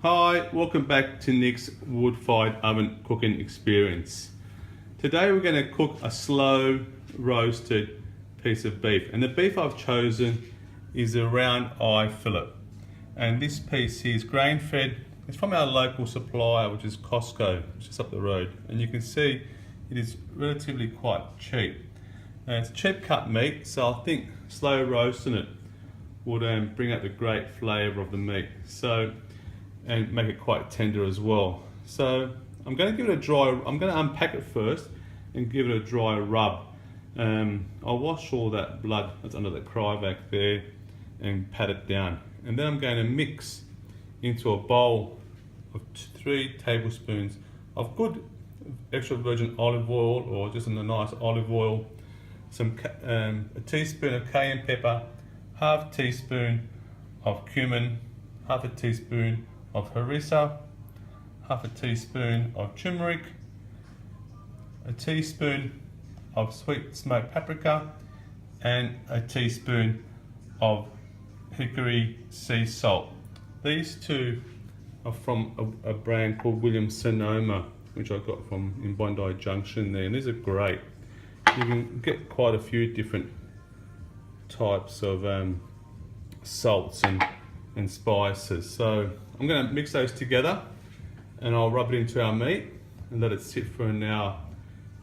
Hi, welcome back to Nick's Wood-Fired Oven cooking experience. Today we're going to cook a slow roasted piece of beef, and the beef I've chosen is a round eye fillet, and this piece here is grain fed. It's from our local supplier, which is Costco, which is up the road, and you can see it is relatively quite cheap. It's cheap cut meat, so I think slow roasting it would bring out the great flavour of the meat. And make it quite tender as well. So I'm going to give it a dry, I'm going to unpack it first and give it a dry rub. I'll wash all that blood that's under the cryovac there and pat it down. And then I'm going to mix into a bowl of 3 tablespoons of good extra virgin olive oil, or just in a nice olive oil, a teaspoon of cayenne pepper, half teaspoon of cumin, half a teaspoon of harissa, half a teaspoon of turmeric, a teaspoon of sweet smoked paprika, and a teaspoon of hickory sea salt. These two are from a brand called Williams Sonoma, which I got from in Bondi Junction there, and these are great. You can get quite a few different types of salts and spices. So I'm going to mix those together and I'll rub it into our meat and let it sit for an hour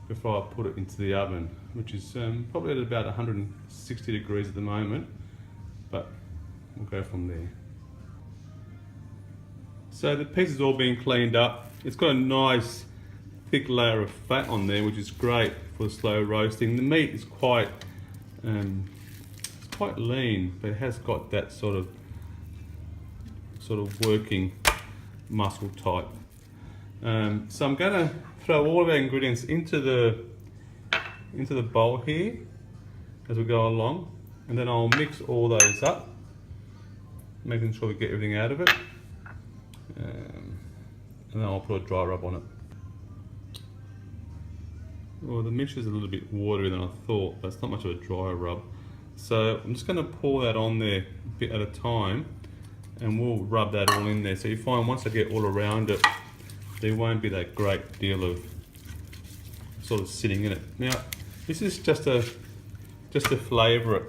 before I put it into the oven, which is probably at about 160 degrees at the moment, but we'll go from there. So the piece is all being cleaned up. It's got a nice thick layer of fat on there, which is great for slow roasting. The meat is quite lean, but it has got that sort of working muscle type. So I'm going to throw all of our ingredients into the bowl here as we go along, and then I'll mix all those up, making sure we get everything out of it, and then I'll put a dry rub on it. Well, the mixture is a little bit waterier than I thought, but it's not much of a dry rub. So I'm just going to pour that on there a bit at a time, and we'll rub that all in there. So you find once I get all around it, there won't be that great deal of sort of sitting in it. Now, this is just to flavour it.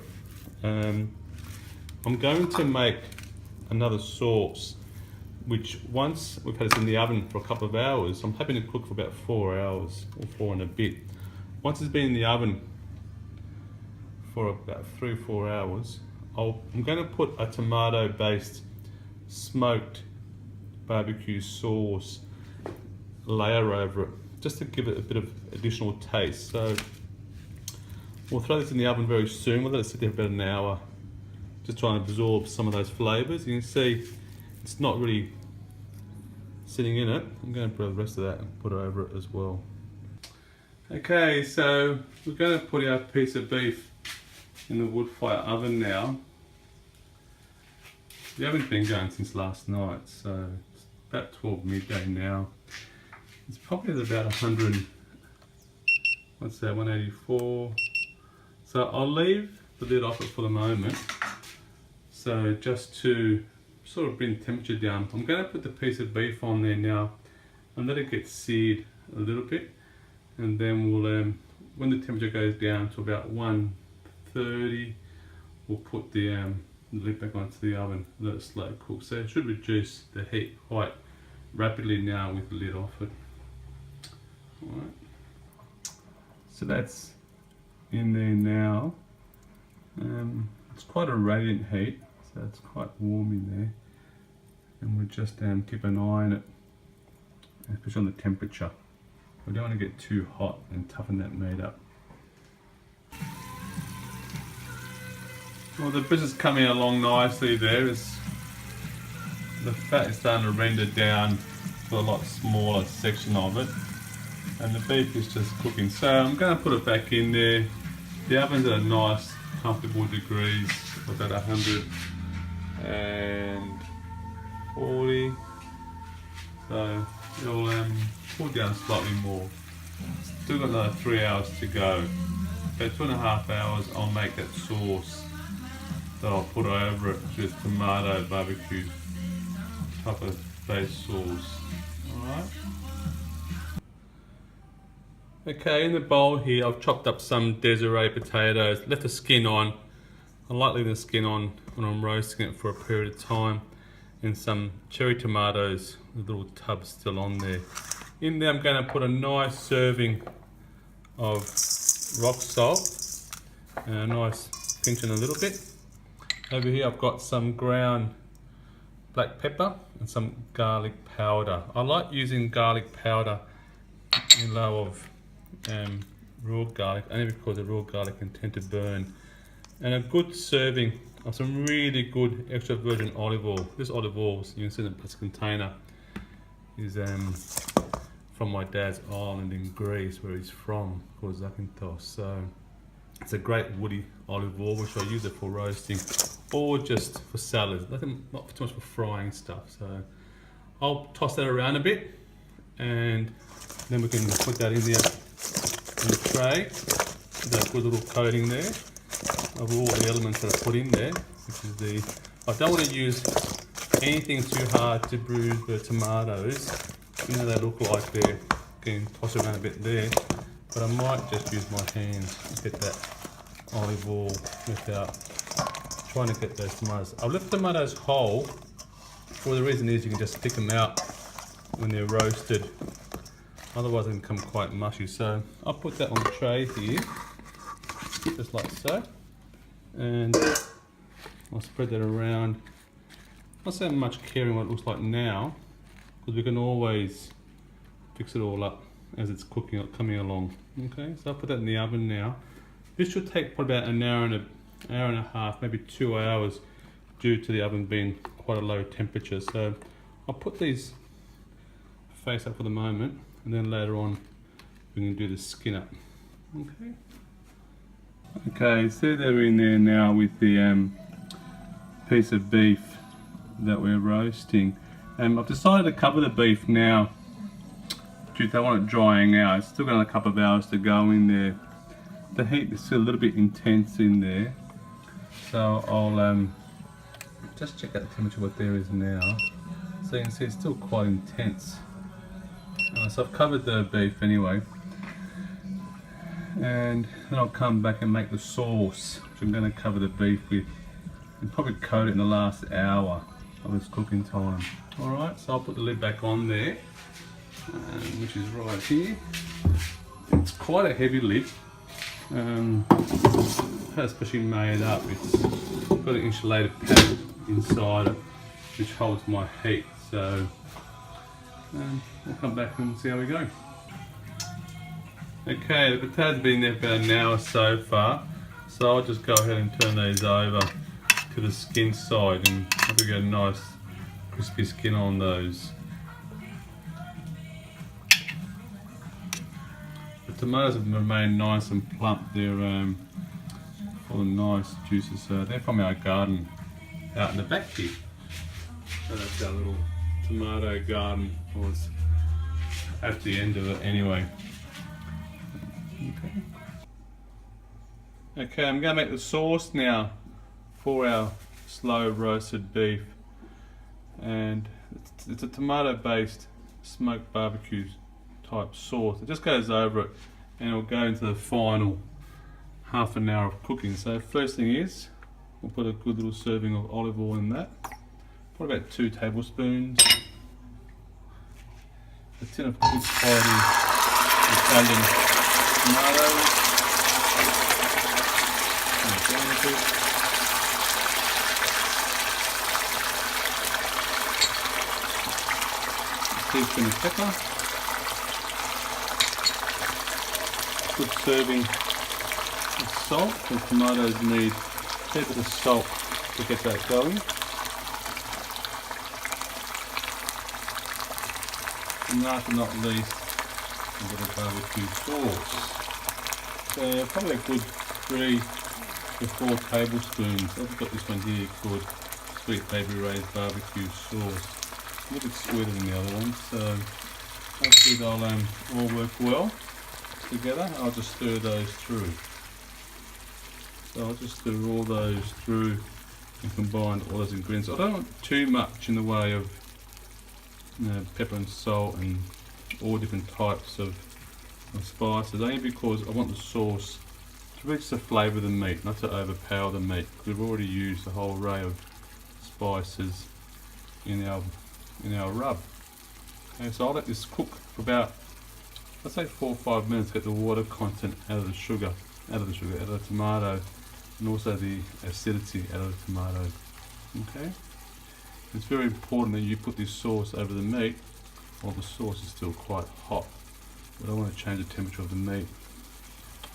I'm going to make another sauce, which once we've had it in the oven for a couple of hours, I'm hoping to cook for about 4 hours or 4 and a bit. Once it's been in the oven for about 3 or 4 hours, I'm going to put a tomato-based smoked barbecue sauce layer over it, just to give it a bit of additional taste. So we'll throw this in the oven very soon. We'll let it sit there for about an hour, just trying to absorb some of those flavours. You can see it's not really sitting in it. I'm going to put the rest of that and put it over it as well. Okay, so we're going to put our piece of beef in the wood fire oven now. The oven's been going since last night, so it's about 12 midday now. It's probably at about 184. So I'll leave the lid off it for the moment. So just to sort of bring the temperature down, I'm going to put the piece of beef on there now and let it get seared a little bit, and then we'll, when the temperature goes down to about 130, we'll put the lid back onto the oven, let it slow cook. So it should reduce the heat quite rapidly now with the lid off it. Alright, so that's in there now. It's quite a radiant heat, so it's quite warm in there, and we'll just keep an eye on it, especially on the temperature. We don't want to get too hot and toughen that meat up. Well, the business coming along nicely there. The fat is starting to render down to a lot smaller section of it, and the beef is just cooking. So I'm going to put it back in there. The oven's at a nice, comfortable degrees, about 140. So it'll cool down slightly more. Still got another 3 hours to go. So 2.5 hours, I'll make that sauce that I'll put over it, just tomato barbecue type of base sauce. Alright. Okay, in the bowl here I've chopped up some Desiree potatoes, left the skin on. I like leaving the skin on when I'm roasting it for a period of time. And some cherry tomatoes, the little tub still on there. In there I'm going to put a nice serving of rock salt and a nice pinch in a little bit. Over here I've got some ground black pepper and some garlic powder. I like using garlic powder in lieu of raw garlic, only because the raw garlic can tend to burn. And a good serving of some really good extra virgin olive oil. This olive oil, you can see in a plastic container, is from my dad's island in Greece, where he's from, called Zakynthos. So it's a great woody olive oil, which I use it for roasting or just for salads. Not too much for frying stuff. So I'll toss that around a bit, and then we can put that in there in the tray. That good little coating there of all the elements that I put in there, which is I don't want to use anything too hard to bruise the tomatoes. You know, they look like they're getting tossed around a bit there, but I might just use my hands to get that olive oil without trying to get those tomatoes. I've left the tomatoes whole, for the reason is you can just stick them out when they're roasted, otherwise they can become quite mushy. So I'll put that on the tray here, just like so, and I'll spread that around. Not so much caring what it looks like now, because we can always fix it all up as it's cooking, coming along. Okay, so I'll put that in the oven now. This should take probably about an hour and a half, maybe 2 hours, due to the oven being quite a low temperature. So I'll put these face up for the moment, and then later on we can do the skin up. Okay. Okay, so they're in there now with the piece of beef that we're roasting. I've decided to cover the beef now due to I want it drying out. It's still got a couple of hours to go in there. The heat is still a little bit intense in there, so I'll just check out the temperature what there is now. So you can see it's still quite intense. So I've covered the beef anyway, and then I'll come back and make the sauce, which I'm going to cover the beef with, and probably coat it in the last hour of its cooking time. Alright, so I'll put the lid back on there, which is right here. It's quite a heavy lid. Especially made up. It's got an insulated pad inside it, which holds my heat. So I'll come back and see how we go. Okay, the potatoes have been there about an hour so far, so I'll just go ahead and turn these over to the skin side, and hope we get a nice crispy skin on those. The tomatoes have remained nice and plump. They're full of nice juices. So they're from our garden out in the back here. So that's our little tomato garden. Was at the end of it anyway. Okay, I'm going to make the sauce now for our slow roasted beef, and it's a tomato based smoked barbecue type sauce. It just goes over it, and it'll go into the final half an hour of cooking. So first thing is, we'll put a good little serving of olive oil in that, probably about 2 tablespoons. A tin of good quality Italian tomatoes. A teaspoon of pepper. Good serving of salt. The tomatoes need a bit of salt to get that going. And last but not least, a bit of barbecue sauce. So probably a good 3 to 4 tablespoons. I've got this one here called Sweet Baby Ray's barbecue sauce. A little bit sweeter than the other one, so hopefully they'll all work well together. I'll just stir those through. So I'll just stir all those through and combine all those ingredients. I don't want too much in the way of pepper and salt and all different types of spices, only because I want the sauce to reach the flavour of the meat, not to overpower the meat. We've already used a whole array of spices in our rub. Okay, so I'll let this cook for about, let's say 4 or 5 minutes, get the water content out of the sugar, out of the tomato, and also the acidity out of the tomato. Okay, it's very important that you put this sauce over the meat while the sauce is still quite hot. We don't want to change the temperature of the meat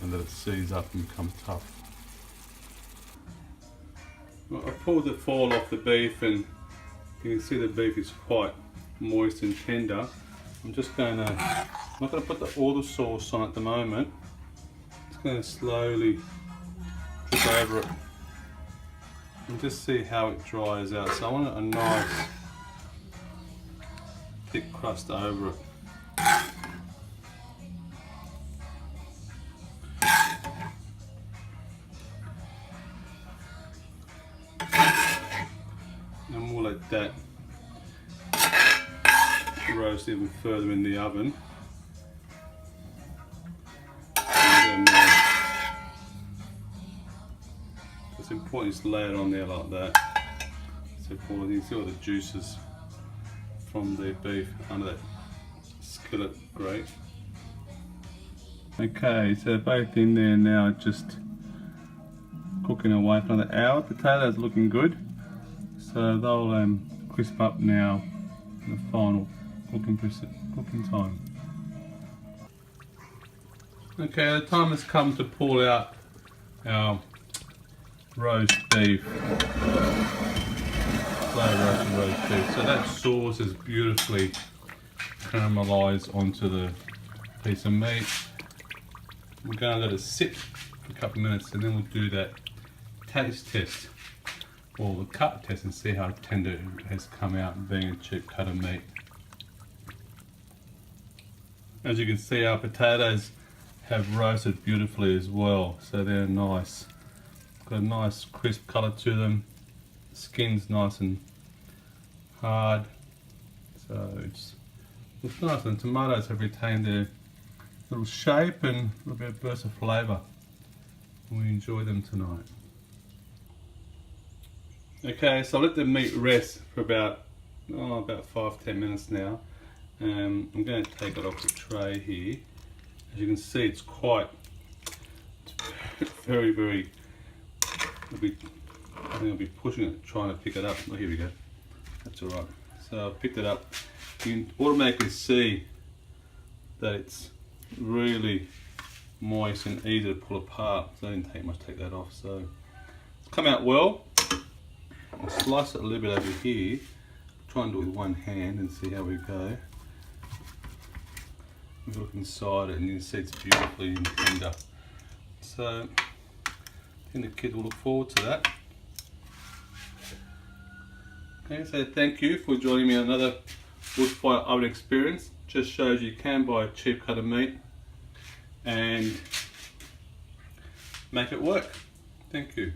and let it seize up and become tough. Well, I pulled the foil off the beef and you can see the beef is quite moist and tender. I'm just going to, I'm not going to put all the sauce on at the moment. Just going to slowly drip over it and just see how it dries out. So I want a nice thick crust over it. And we'll let that roast even further in the oven. And then, it's important to lay it on there like that. So you can see all the juices from the beef under that skillet grate. Okay, so both in there now, just cooking away for another hour. Potatoes looking good, so they'll crisp up now in the final cooking time. Okay, the time has come to pull out our roast beef, slow roasted roast beef. So that sauce is beautifully caramelised onto the piece of meat. We're going to let it sit for a couple of minutes and then we'll do that taste test, or the cut test, and see how tender it has come out being a cheap cut of meat. As you can see, our potatoes have roasted beautifully as well, so they're nice. Got a nice crisp colour to them. The skin's nice and hard, so it's nice, and the tomatoes have retained their little shape and a little bit of burst of flavour. We enjoy them tonight. Okay, so I'll let the meat rest for about 5-10 minutes now. I'm going to take it off the tray here. As you can see, it's very, I think I'll be pushing it, trying to pick it up. Oh, here we go. That's alright. So I picked it up. You can automatically see that it's really moist and easy to pull apart. So I didn't take much to take that off. So it's come out well. I'll slice it a little bit over here. Try and do it with one hand and see how we go. We look inside it and you can see it's beautifully tender. So I think the kids will look forward to that. Okay, so thank you for joining me on another Woodfired Oven experience. Just shows you can buy a cheap cut of meat and make it work. Thank you.